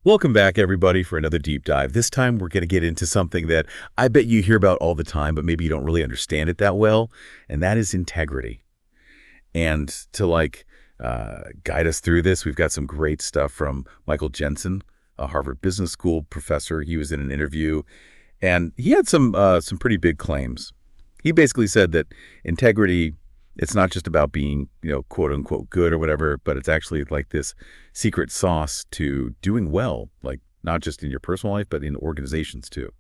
Welcome back, everybody, for another deep dive. This time, we're going to get into something that I bet you hear about all the time, but maybe you don't really understand it that well, and that is integrity. And to guide us through this, we've got some great stuff from Michael Jensen, a Harvard Business School professor. He was in an interview, and he had some pretty big claims. He basically said that integrity, it's not just about being, quote unquote good or whatever, but it's actually like this secret sauce to doing well, like not just in your personal life, but in organizations too.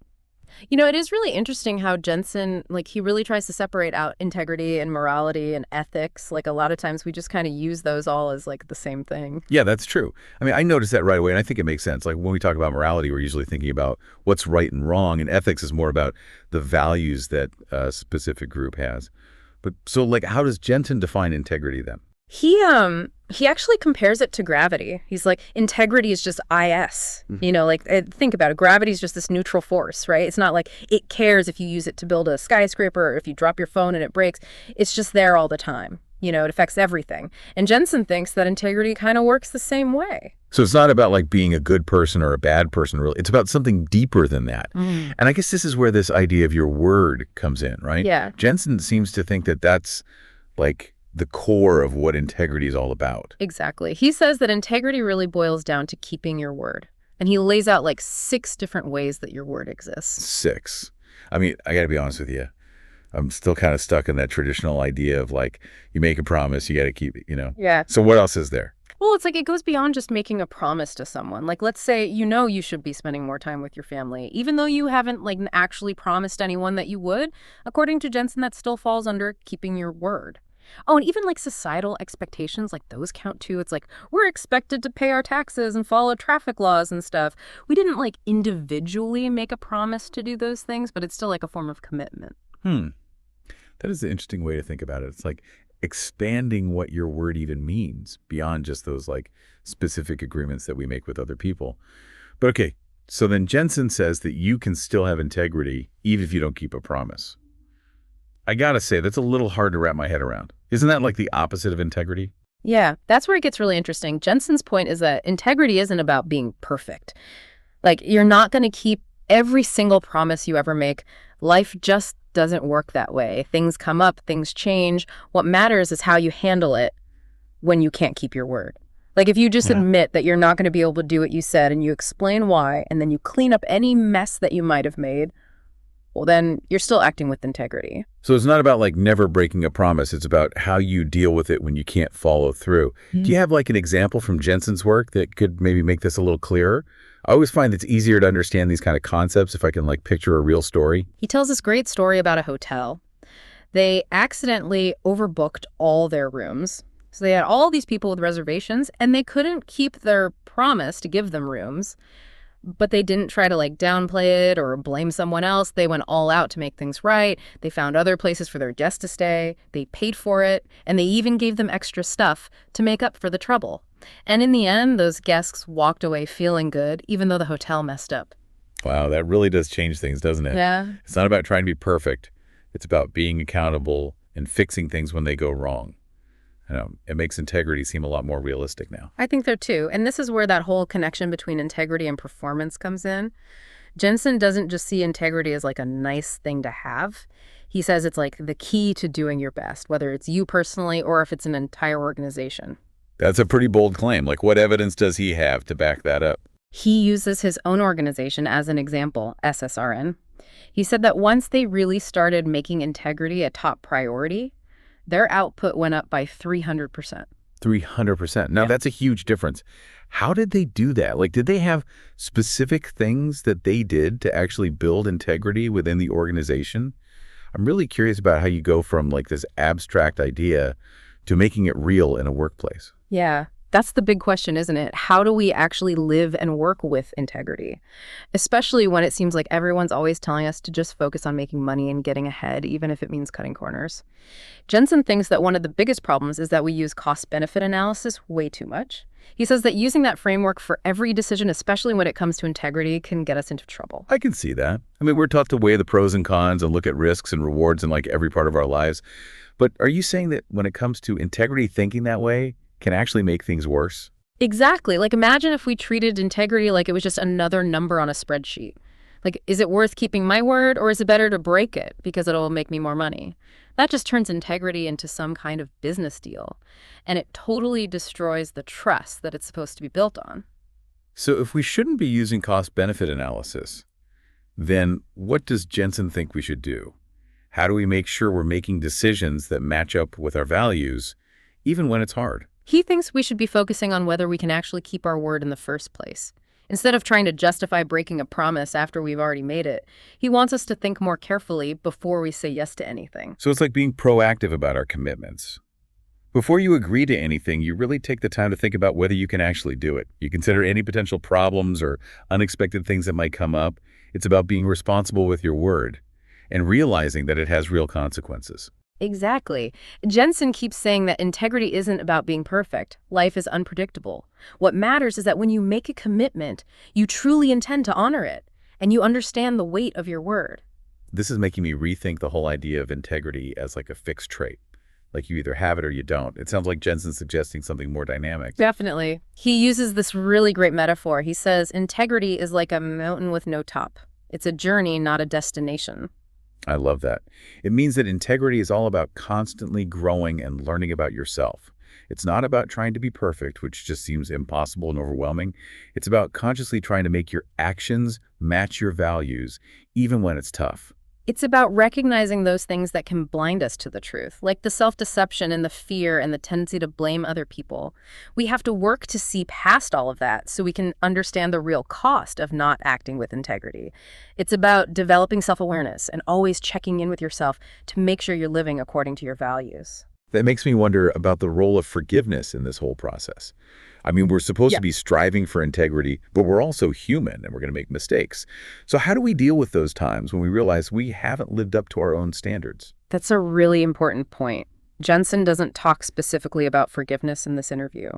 It is really interesting how Jensen, he really tries to separate out integrity and morality and ethics. Like, a lot of times we just kind of use those all as, the same thing. Yeah, that's true. I mean, I noticed that right away, and I think it makes sense. Like, when we talk about morality, we're usually thinking about what's right and wrong, and ethics is more about the values that a specific group has. But so, how does Jensen define integrity then? He actually compares it to gravity. He's like, integrity is just IS. Think about it. Gravity is just this neutral force, right? It's not like it cares if you use it to build a skyscraper or if you drop your phone and it breaks. It's just there all the time. It affects everything. And Jensen thinks that integrity kind of works the same way. So it's not about being a good person or a bad person, really. It's about something deeper than that. And I guess this is where this idea of your word comes in, right? Yeah. Jensen seems to think that that's the core of what integrity is all about. Exactly. He says that integrity really boils down to keeping your word. And he lays out 6 different ways that your word exists. 6. I mean, I got to be honest with you. I'm still kind of stuck in that traditional idea of you make a promise, you got to keep it, Yeah. So what else is there? Well, it's it goes beyond just making a promise to someone. Let's say you should be spending more time with your family, even though you haven't actually promised anyone that you would. According to Jensen, that still falls under keeping your word. Oh, and even societal expectations, those count too. It's we're expected to pay our taxes and follow traffic laws and stuff. We didn't individually make a promise to do those things, but it's still a form of commitment. That is an interesting way to think about it. It's expanding what your word even means beyond just those specific agreements that we make with other people. But okay, so then Jensen says that you can still have integrity even if you don't keep a promise. I gotta say, that's a little hard to wrap my head around. Isn't that the opposite of integrity? Yeah, that's where it gets really interesting. Jensen's point is that integrity isn't about being perfect. You're not going to keep every single promise you ever make. Life just doesn't work that way. Things come up, things change. What matters is how you handle it when you can't keep your word. If you just admit that you're not going to be able to do what you said and you explain why, and then you clean up any mess that you might have made, well, then you're still acting with integrity. So it's not about never breaking a promise. It's about how you deal with it when you can't follow through. Do you have an example from Jensen's work that could maybe make this a little clearer? I always find it's easier to understand these kind of concepts if I can picture a real story. He tells this great story about a hotel. They accidentally overbooked all their rooms. So they had all these people with reservations and they couldn't keep their promise to give them rooms. But they didn't try to downplay it or blame someone else. They went all out to make things right. They found other places for their guests to stay. They paid for it. And they even gave them extra stuff to make up for the trouble. And in the end, those guests walked away feeling good, even though the hotel messed up. Wow, that really does change things, doesn't it? Yeah. It's not about trying to be perfect. It's about being accountable and fixing things when they go wrong. It makes integrity seem a lot more realistic now. I think so too. And this is where that whole connection between integrity and performance comes in. Jensen doesn't just see integrity as a nice thing to have. He says it's the key to doing your best, whether it's you personally or if it's an entire organization. That's a pretty bold claim. What evidence does he have to back that up? He uses his own organization as an example, SSRN. He said that once they really started making integrity a top priority, their output went up by 300%. 300%. Now, that's a huge difference. How did they do that? Did they have specific things that they did to actually build integrity within the organization? I'm really curious about how you go from this abstract idea to making it real in a workplace. Yeah. That's the big question, isn't it? How do we actually live and work with integrity? Especially when it seems like everyone's always telling us to just focus on making money and getting ahead, even if it means cutting corners. Jensen thinks that one of the biggest problems is that we use cost-benefit analysis way too much. He says that using that framework for every decision, especially when it comes to integrity, can get us into trouble. I can see that. I mean, we're taught to weigh the pros and cons and look at risks and rewards in every part of our lives. But are you saying that when it comes to integrity, thinking that way can actually make things worse? Exactly. Like, imagine if we treated integrity like it was just another number on a spreadsheet. Like, is it worth keeping my word, or is it better to break it because it'll make me more money? That just turns integrity into some kind of business deal, and it totally destroys the trust that it's supposed to be built on. So if we shouldn't be using cost-benefit analysis, then what does Jensen think we should do? How do we make sure we're making decisions that match up with our values, even when it's hard? He thinks we should be focusing on whether we can actually keep our word in the first place. Instead of trying to justify breaking a promise after we've already made it, he wants us to think more carefully before we say yes to anything. So it's like being proactive about our commitments. Before you agree to anything, you really take the time to think about whether you can actually do it. You consider any potential problems or unexpected things that might come up. It's about being responsible with your word and realizing that it has real consequences. Exactly. Jensen keeps saying that integrity isn't about being perfect. Life is unpredictable. What matters is that when you make a commitment, you truly intend to honor it, and you understand the weight of your word. This is making me rethink the whole idea of integrity as like a fixed trait. Like you either have it or you don't. It sounds like Jensen's suggesting something more dynamic. Definitely. He uses this really great metaphor. He says, integrity is like a mountain with no top. It's a journey, not a destination. I love that. It means that integrity is all about constantly growing and learning about yourself. It's not about trying to be perfect, which just seems impossible and overwhelming. It's about consciously trying to make your actions match your values, even when it's tough. It's about recognizing those things that can blind us to the truth, like the self-deception and the fear and the tendency to blame other people. We have to work to see past all of that so we can understand the real cost of not acting with integrity. It's about developing self-awareness and always checking in with yourself to make sure you're living according to your values. That makes me wonder about the role of forgiveness in this whole process. I mean, we're supposed to be striving for integrity, but we're also human and we're going to make mistakes. So how do we deal with those times when we realize we haven't lived up to our own standards? That's a really important point. Jensen doesn't talk specifically about forgiveness in this interview,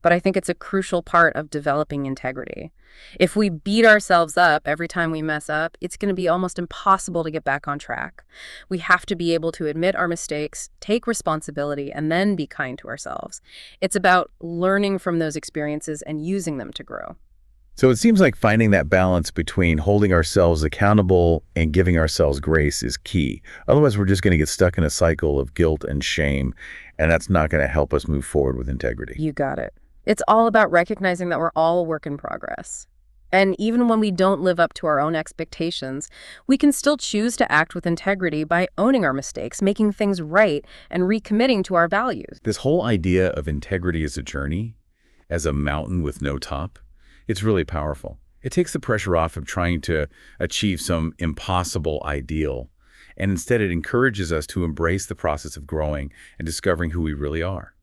but I think it's a crucial part of developing integrity. If we beat ourselves up every time we mess up, it's going to be almost impossible to get back on track. We have to be able to admit our mistakes, take responsibility, and then be kind to ourselves. It's about learning from those experiences and using them to grow. So it seems like finding that balance between holding ourselves accountable and giving ourselves grace is key. Otherwise, we're just going to get stuck in a cycle of guilt and shame, and that's not going to help us move forward with integrity. You got it. It's all about recognizing that we're all a work in progress. And even when we don't live up to our own expectations, we can still choose to act with integrity by owning our mistakes, making things right, and recommitting to our values. This whole idea of integrity as a journey, as a mountain with no top, it's really powerful. It takes the pressure off of trying to achieve some impossible ideal, and instead it encourages us to embrace the process of growing and discovering who we really are.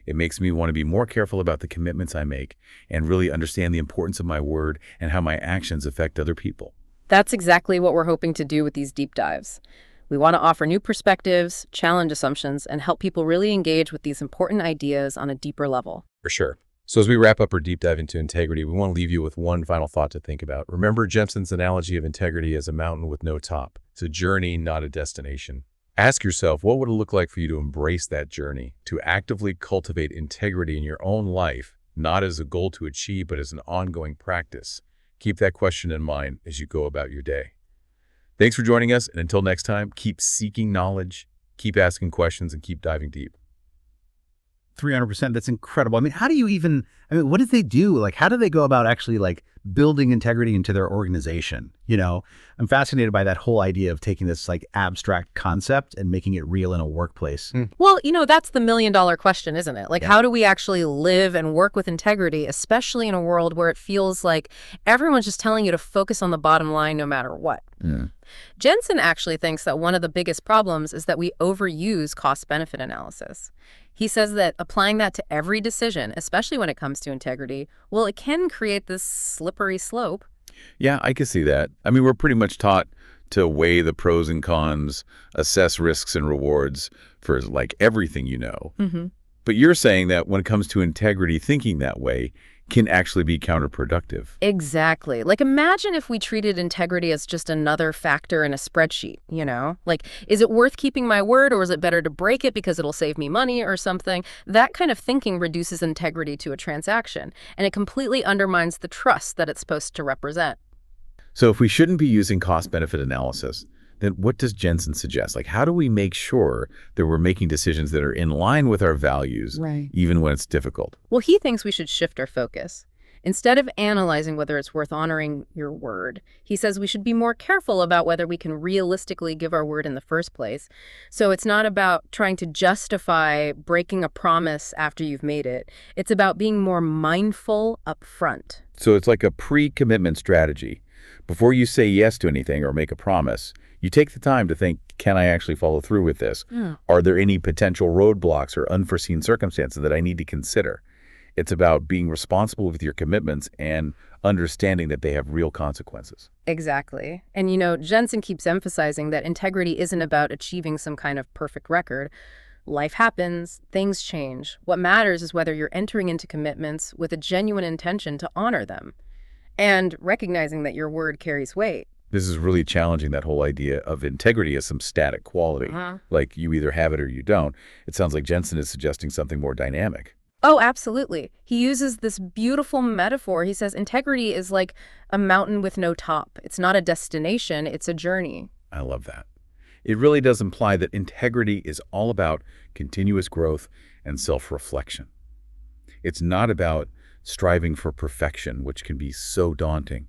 It makes me want to be more careful about the commitments I make and really understand the importance of my word and how my actions affect other people. That's exactly what we're hoping to do with these deep dives. We want to offer new perspectives, challenge assumptions, and help people really engage with these important ideas on a deeper level. For sure. So as we wrap up our deep dive into integrity, we want to leave you with one final thought to think about. Remember Jensen's analogy of integrity as a mountain with no top. It's a journey, not a destination. Ask yourself, what would it look like for you to embrace that journey, to actively cultivate integrity in your own life, not as a goal to achieve, but as an ongoing practice? Keep that question in mind as you go about your day. Thanks for joining us, and until next time, keep seeking knowledge, keep asking questions, and keep diving deep. 300%. That's incredible. I mean, what did they do? Like, how do they go about actually like building integrity into their organization? You know, I'm fascinated by that whole idea of taking this like abstract concept and making it real in a workplace. Well, that's the million-dollar question, isn't it? Like, how do we actually live and work with integrity, especially in a world where it feels like everyone's just telling you to focus on the bottom line no matter what? Jensen actually thinks that one of the biggest problems is that we overuse cost-benefit analysis. He says that applying that to every decision, especially when it comes to integrity, well, it can create this slippery slope. Yeah, I can see that. I mean, we're pretty much taught to weigh the pros and cons, assess risks and rewards for like everything you know. But you're saying that when it comes to integrity, thinking that way can actually be counterproductive. Exactly. Like, imagine if we treated integrity as just another factor in a spreadsheet, you know? Like, is it worth keeping my word, or is it better to break it because it'll save me money or something? That kind of thinking reduces integrity to a transaction, and it completely undermines the trust that it's supposed to represent. So if we shouldn't be using cost-benefit analysis, then what does Jensen suggest? Like, how do we make sure that we're making decisions that are in line with our values, Right. even when it's difficult? Well, he thinks we should shift our focus. Instead of analyzing whether it's worth honoring your word, he says we should be more careful about whether we can realistically give our word in the first place. So it's not about trying to justify breaking a promise after you've made it. It's about being more mindful up front. So it's like a pre-commitment strategy. Before you say yes to anything or make a promise, you take the time to think, can I actually follow through with this? Are there any potential roadblocks or unforeseen circumstances that I need to consider? It's about being responsible with your commitments and understanding that they have real consequences. Exactly. And, you know, Jensen keeps emphasizing that integrity isn't about achieving some kind of perfect record. Life happens, things change. What matters is whether you're entering into commitments with a genuine intention to honor them and recognizing that your word carries weight. This is really challenging that whole idea of integrity as some static quality. Like you either have it or you don't. It sounds like Jensen is suggesting something more dynamic. Oh, absolutely. He uses this beautiful metaphor. He says integrity is like a mountain with no top. It's not a destination, it's a journey. I love that. It really does imply that integrity is all about continuous growth and self-reflection. It's not about striving for perfection, which can be so daunting,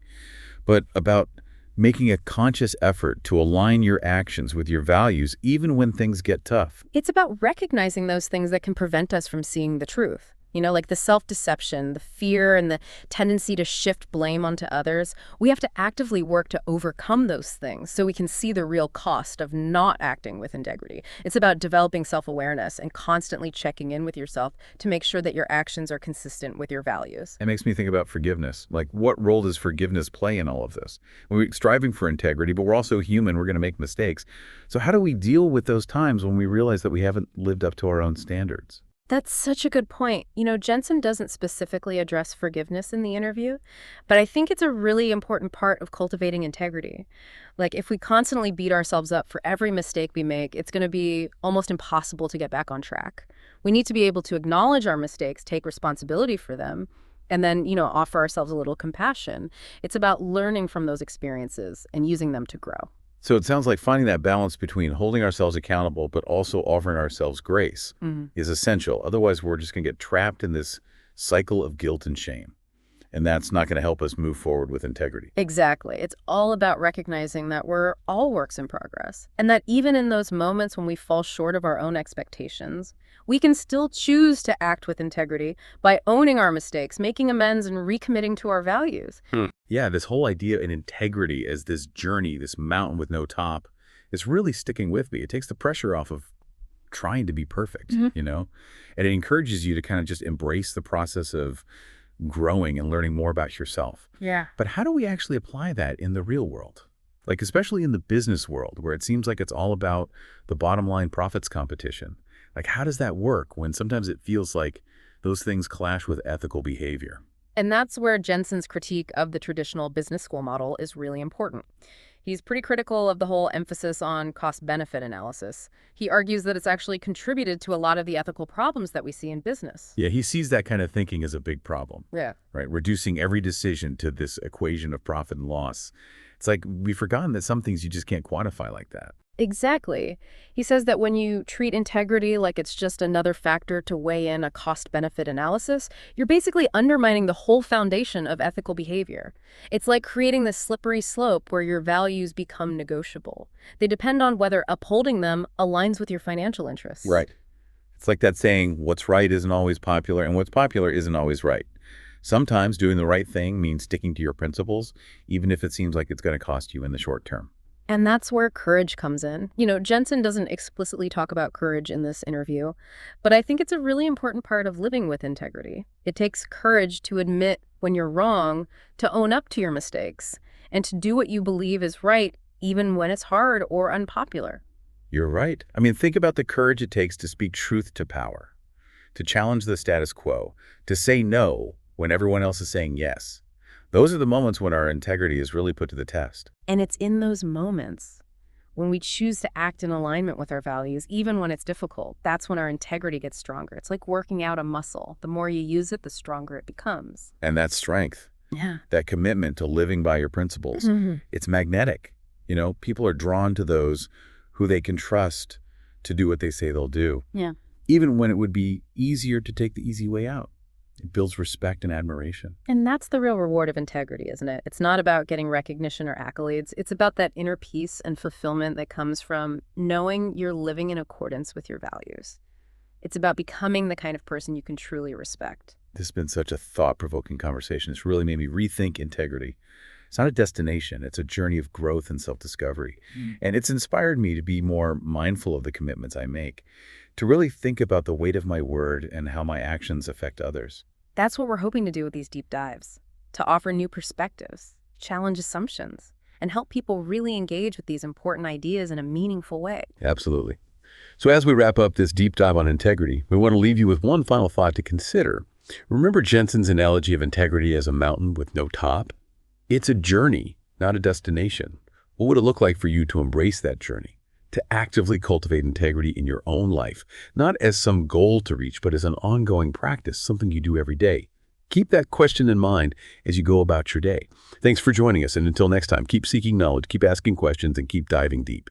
but about making a conscious effort to align your actions with your values even when things get tough. It's about recognizing those things that can prevent us from seeing the truth. You know, like the self-deception, the fear, and the tendency to shift blame onto others. We have to actively work to overcome those things so we can see the real cost of not acting with integrity. It's about developing self-awareness and constantly checking in with yourself to make sure that your actions are consistent with your values. It makes me think about forgiveness. Like, what role does forgiveness play in all of this? We're striving for integrity, but we're also human. We're going to make mistakes. So how do we deal with those times when we realize that we haven't lived up to our own standards? That's such a good point. You know, Jensen doesn't specifically address forgiveness in the interview, but I think it's a really important part of cultivating integrity. Like, if we constantly beat ourselves up for every mistake we make, it's going to be almost impossible to get back on track. We need to be able to acknowledge our mistakes, take responsibility for them, and then, you know, offer ourselves a little compassion. It's about learning from those experiences and using them to grow. So it sounds like finding that balance between holding ourselves accountable but also offering ourselves grace is essential. Otherwise, we're just going to get trapped in this cycle of guilt and shame. And that's not going to help us move forward with integrity. Exactly. It's all about recognizing that we're all works in progress, and that even in those moments when we fall short of our own expectations, we can still choose to act with integrity by owning our mistakes, making amends, and recommitting to our values. Yeah, this whole idea in integrity as this journey, this mountain with no top, is really sticking with me. It takes the pressure off of trying to be perfect, you know? And it encourages you to kind of just embrace the process of growing and learning more about yourself. Yeah. But how do we actually apply that in the real world? Like, especially in the business world, where it seems like it's all about the bottom line profits competition. Like, how does that work when sometimes it feels like those things clash with ethical behavior? And that's where Jensen's critique of the traditional business school model is really important. He's pretty critical of the whole emphasis on cost-benefit analysis. He argues that it's actually contributed to a lot of the ethical problems that we see in business. Yeah, he sees that kind of thinking as a big problem. Yeah. Right? Reducing every decision to this equation of profit and loss. It's like we've forgotten that some things you just can't quantify like that. Exactly. He says that when you treat integrity like it's just another factor to weigh in a cost-benefit analysis, you're basically undermining the whole foundation of ethical behavior. It's like creating this slippery slope where your values become negotiable. They depend on whether upholding them aligns with your financial interests. Right. It's like that saying, what's right isn't always popular, and what's popular isn't always right. Sometimes doing the right thing means sticking to your principles, even if it seems like it's going to cost you in the short term. And that's where courage comes in. You know, Jensen doesn't explicitly talk about courage in this interview, but I think it's a really important part of living with integrity. It takes courage to admit when you're wrong, to own up to your mistakes, and to do what you believe is right, even when it's hard or unpopular. You're right. I mean, think about the courage it takes to speak truth to power, to challenge the status quo, to say no when everyone else is saying yes. Those are the moments when our integrity is really put to the test. And it's in those moments when we choose to act in alignment with our values, even when it's difficult, that's when our integrity gets stronger. It's like working out a muscle. The more you use it, the stronger it becomes. And that strength, Yeah. that commitment to living by your principles, it's magnetic. People are drawn to those who they can trust to do what they say they'll do. Yeah. Even when it would be easier to take the easy way out. It builds respect and admiration. And that's the real reward of integrity, isn't it? It's not about getting recognition or accolades. It's about that inner peace and fulfillment that comes from knowing you're living in accordance with your values. It's about becoming the kind of person you can truly respect. This has been such a thought-provoking conversation. It's really made me rethink integrity. It's not a destination. It's a journey of growth and self-discovery. And it's inspired me to be more mindful of the commitments I make, to really think about the weight of my word and how my actions affect others. That's what we're hoping to do with these deep dives, to offer new perspectives, challenge assumptions, and help people really engage with these important ideas in a meaningful way. Absolutely. So as we wrap up this deep dive on integrity, we want to leave you with one final thought to consider. Remember Jensen's analogy of integrity as a mountain with no top? It's a journey, not a destination. What would it look like for you to embrace that journey? To actively cultivate integrity in your own life, not as some goal to reach, but as an ongoing practice, something you do every day. Keep that question in mind as you go about your day. Thanks for joining us, and until next time, keep seeking knowledge, keep asking questions, and keep diving deep.